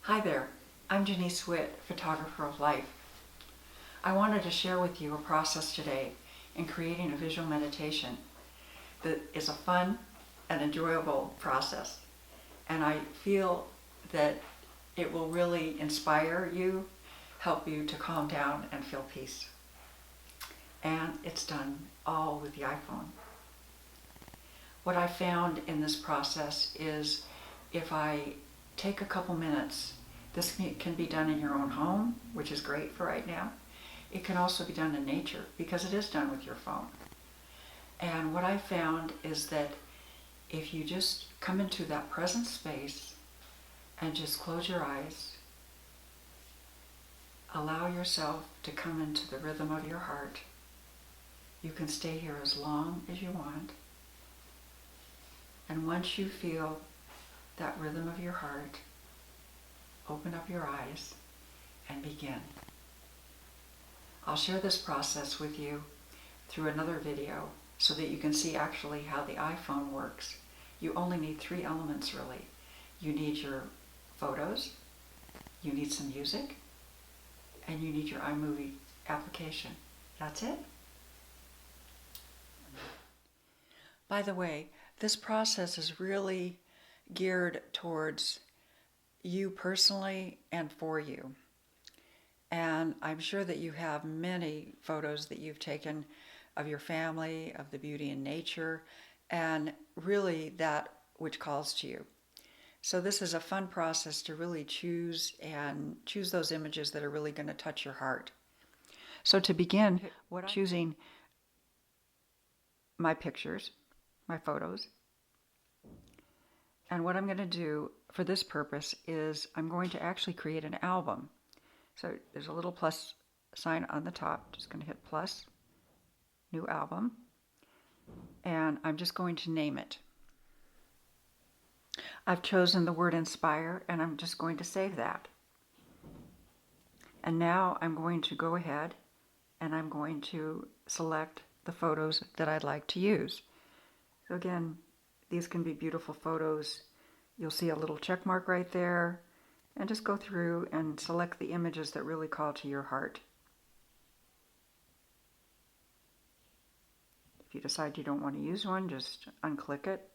Hi there, I'm Janice Witt, photographer of life. I wanted to share with you a process today in creating a visual meditation that is a fun and enjoyable process. And I feel that it will really inspire you, help you to calm down and feel peace. And it's done all with the iPhone. What I found in this process is if I take a couple minutes, this can be done in your own home, which is great for right now. It can also be done in nature because it is done with your phone. And what I found is that if you just come into that present space and just close your eyes, allow yourself to come into the rhythm of your heart. You can stay here as long as you want. And once you feel that rhythm of your heart, open up your eyes and begin. I'll share this process with you through another video so that you can see actually how the iPhone works. You only need 3 elements really. You need your photos, you need some music, and you need your iMovie application. That's it. By the way, this process is really geared towards you personally and for you. And I'm sure that you have many photos that you've taken of your family, of the beauty in nature, and really that which calls to you. So this is a fun process to really choose those images that are really going to touch your heart. So to begin, choosing my pictures, my photos. And what I'm going to do for this purpose is I'm going to actually create an album. So there's a little plus sign on the top. Just going to hit plus, new album. And I'm just going to name it. I've chosen the word inspire, and I'm just going to save that. And now I'm going to go ahead and I'm going to select the photos that I'd like to use. So again, these can be beautiful photos. You'll see a little check mark right there, and just go through and select the images that really call to your heart. If you decide you don't want to use one, just unclick it.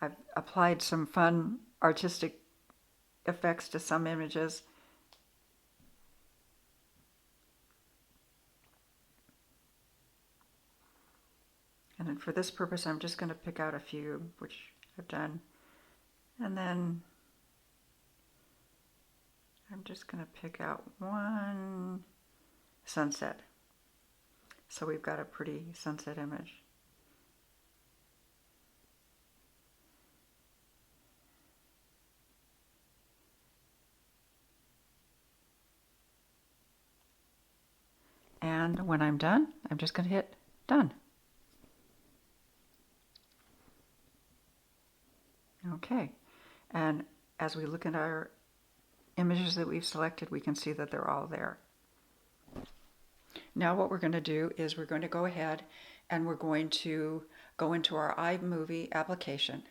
I've applied some fun artistic effects to some images. And then for this purpose, I'm just going to pick out a few, which I've done. And then I'm just going to pick out one sunset. So we've got a pretty sunset image. And when I'm done, I'm just going to hit done. Okay, and as we look at our images that we've selected, we can see that they're all there. Now what we're going to do is we're going to go ahead and we're going to go into our iMovie application.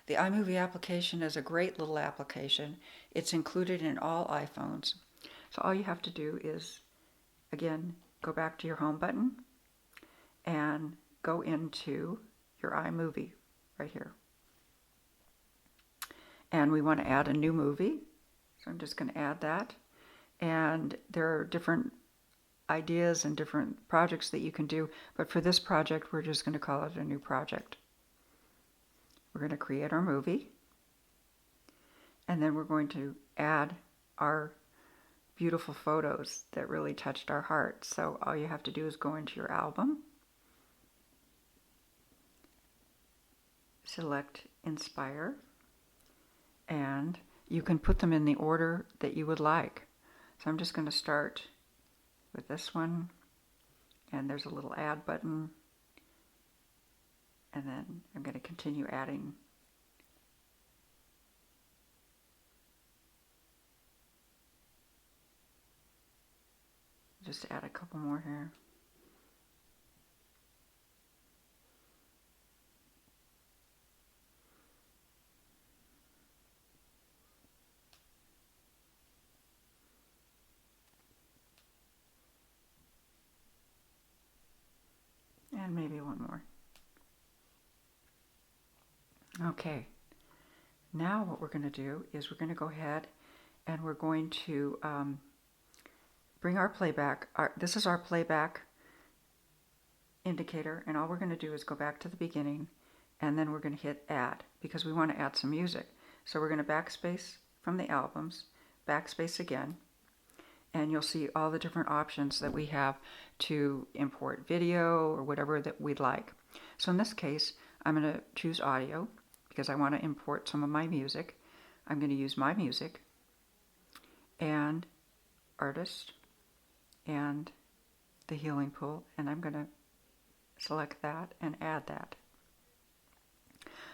The iMovie application is a great little application. It's included in all iPhones. So all you have to do is, again, go back to your home button and go into your iMovie right here. And we want to add a new movie. So I'm just going to add that. And there are different ideas and different projects that you can do. But for this project, we're just going to call it a new project. We're going to create our movie. And then we're going to add our beautiful photos that really touched our heart. So all you have to do is go into your album. Select Inspire. And you can put them in the order that you would like. So I'm just going to start with this one, and there's a little add button, and then I'm going to continue adding. Just add a couple more here. And maybe one more. Okay. Now what we're going to do is we're going to go ahead and we're going to bring our playback. This is our playback indicator, and all we're going to do is go back to the beginning, and then we're going to hit add because we want to add some music. So we're going to backspace from the albums, backspace again, and you'll see all the different options that we have to import video or whatever that we'd like. So in this case, I'm going to choose audio because I want to import some of my music. I'm going to use my music and artist and the healing pool, and I'm going to select that and add that.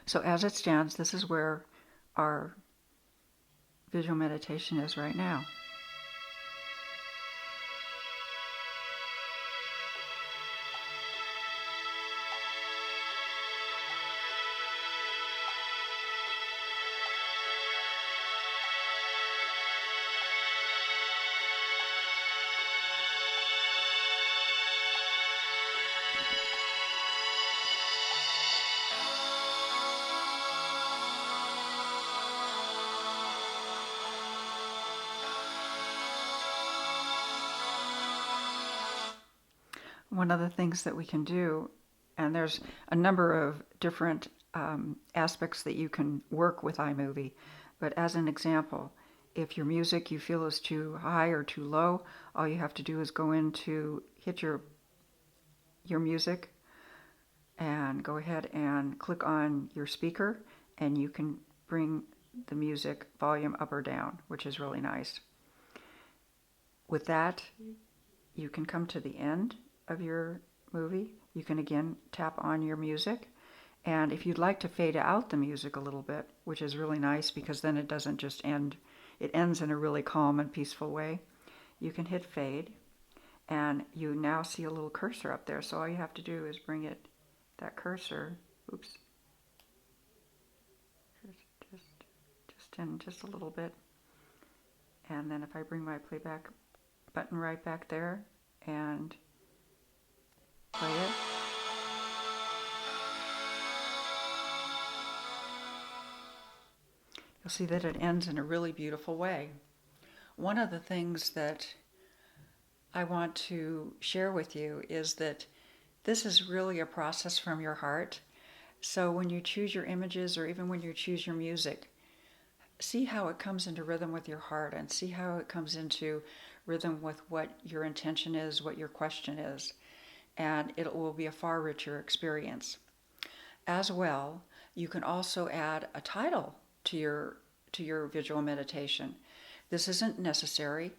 So as it stands, this is where our visual meditation is right now. One of the things that we can do, and there's a number of different aspects that you can work with iMovie, but as an example, if your music you feel is too high or too low, all you have to do is go into hit your music and go ahead and click on your speaker, and you can bring the music volume up or down, which is really nice. With that, you can come to the end of your movie. You can again tap on your music, and if you'd like to fade out the music a little bit, which is really nice because then it doesn't just end, it ends in a really calm and peaceful way, you can hit fade, and you now see a little cursor up there. So all you have to do is bring that cursor, just in just a little bit, and then if I bring my playback button right back there and play it, you'll see that it ends in a really beautiful way. One of the things that I want to share with you is that this is really a process from your heart. So when you choose your images or even when you choose your music, see how it comes into rhythm with your heart and see how it comes into rhythm with what your intention is, what your question is. And it will be a far richer experience. As well, you can also add a title to your visual meditation. This isn't necessary,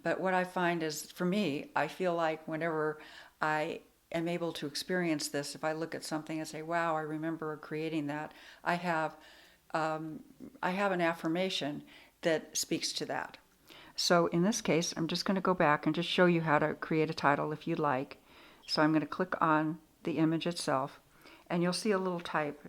but what I find is, for me, I feel like whenever I am able to experience this, if I look at something and say, wow, I remember creating that, I have an affirmation that speaks to that. So in this case, I'm just going to go back and just show you how to create a title if you'd like. So I'm going to click on the image itself, and you'll see a little type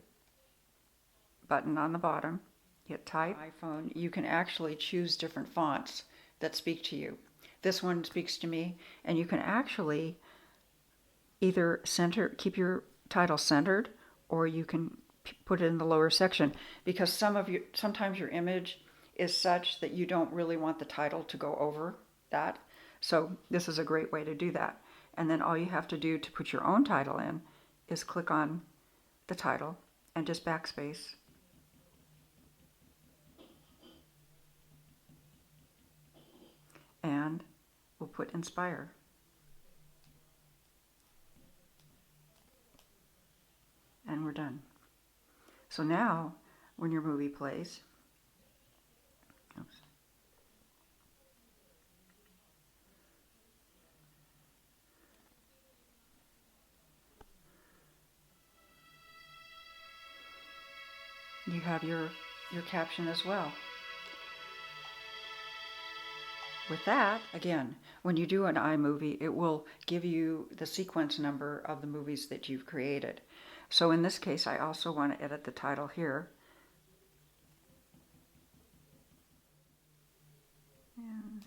button on the bottom. Hit type. iPhone, you can actually choose different fonts that speak to you. This one speaks to me, and you can actually either keep your title centered, or you can put it in the lower section, because sometimes your image is such that you don't really want the title to go over that. So this is a great way to do that. And then all you have to do to put your own title in is click on the title and just backspace. And we'll put inspire. And we're done. So now, when your movie plays, you have your caption as well. With that, again, when you do an iMovie, it will give you the sequence number of the movies that you've created. So in this case, I also want to edit the title here. And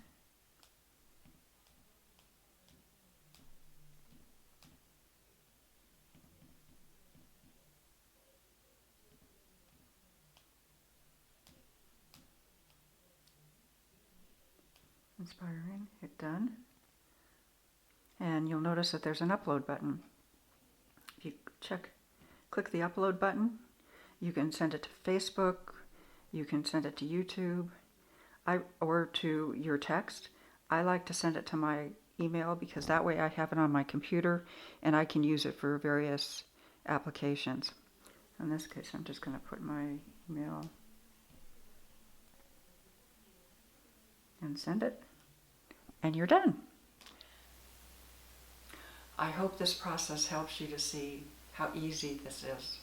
inspiring. Hit done. And you'll notice that there's an upload button. If you click the upload button, you can send it to Facebook, you can send it to YouTube, or to your text. I like to send it to my email because that way I have it on my computer and I can use it for various applications. In this case, I'm just going to put my email and send it, and you're done. I hope this process helps you to see how easy this is,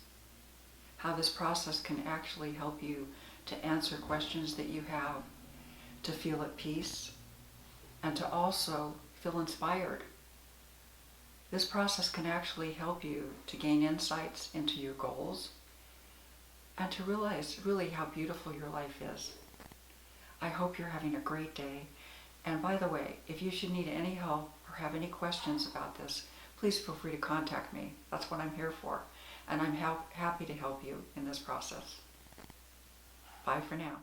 how this process can actually help you to answer questions that you have, to feel at peace, and to also feel inspired. This process can actually help you to gain insights into your goals and to realize really how beautiful your life is. I hope you're having a great day. And by the way, if you should need any help or have any questions about this, please feel free to contact me. That's what I'm here for. And I'm happy to help you in this process. Bye for now.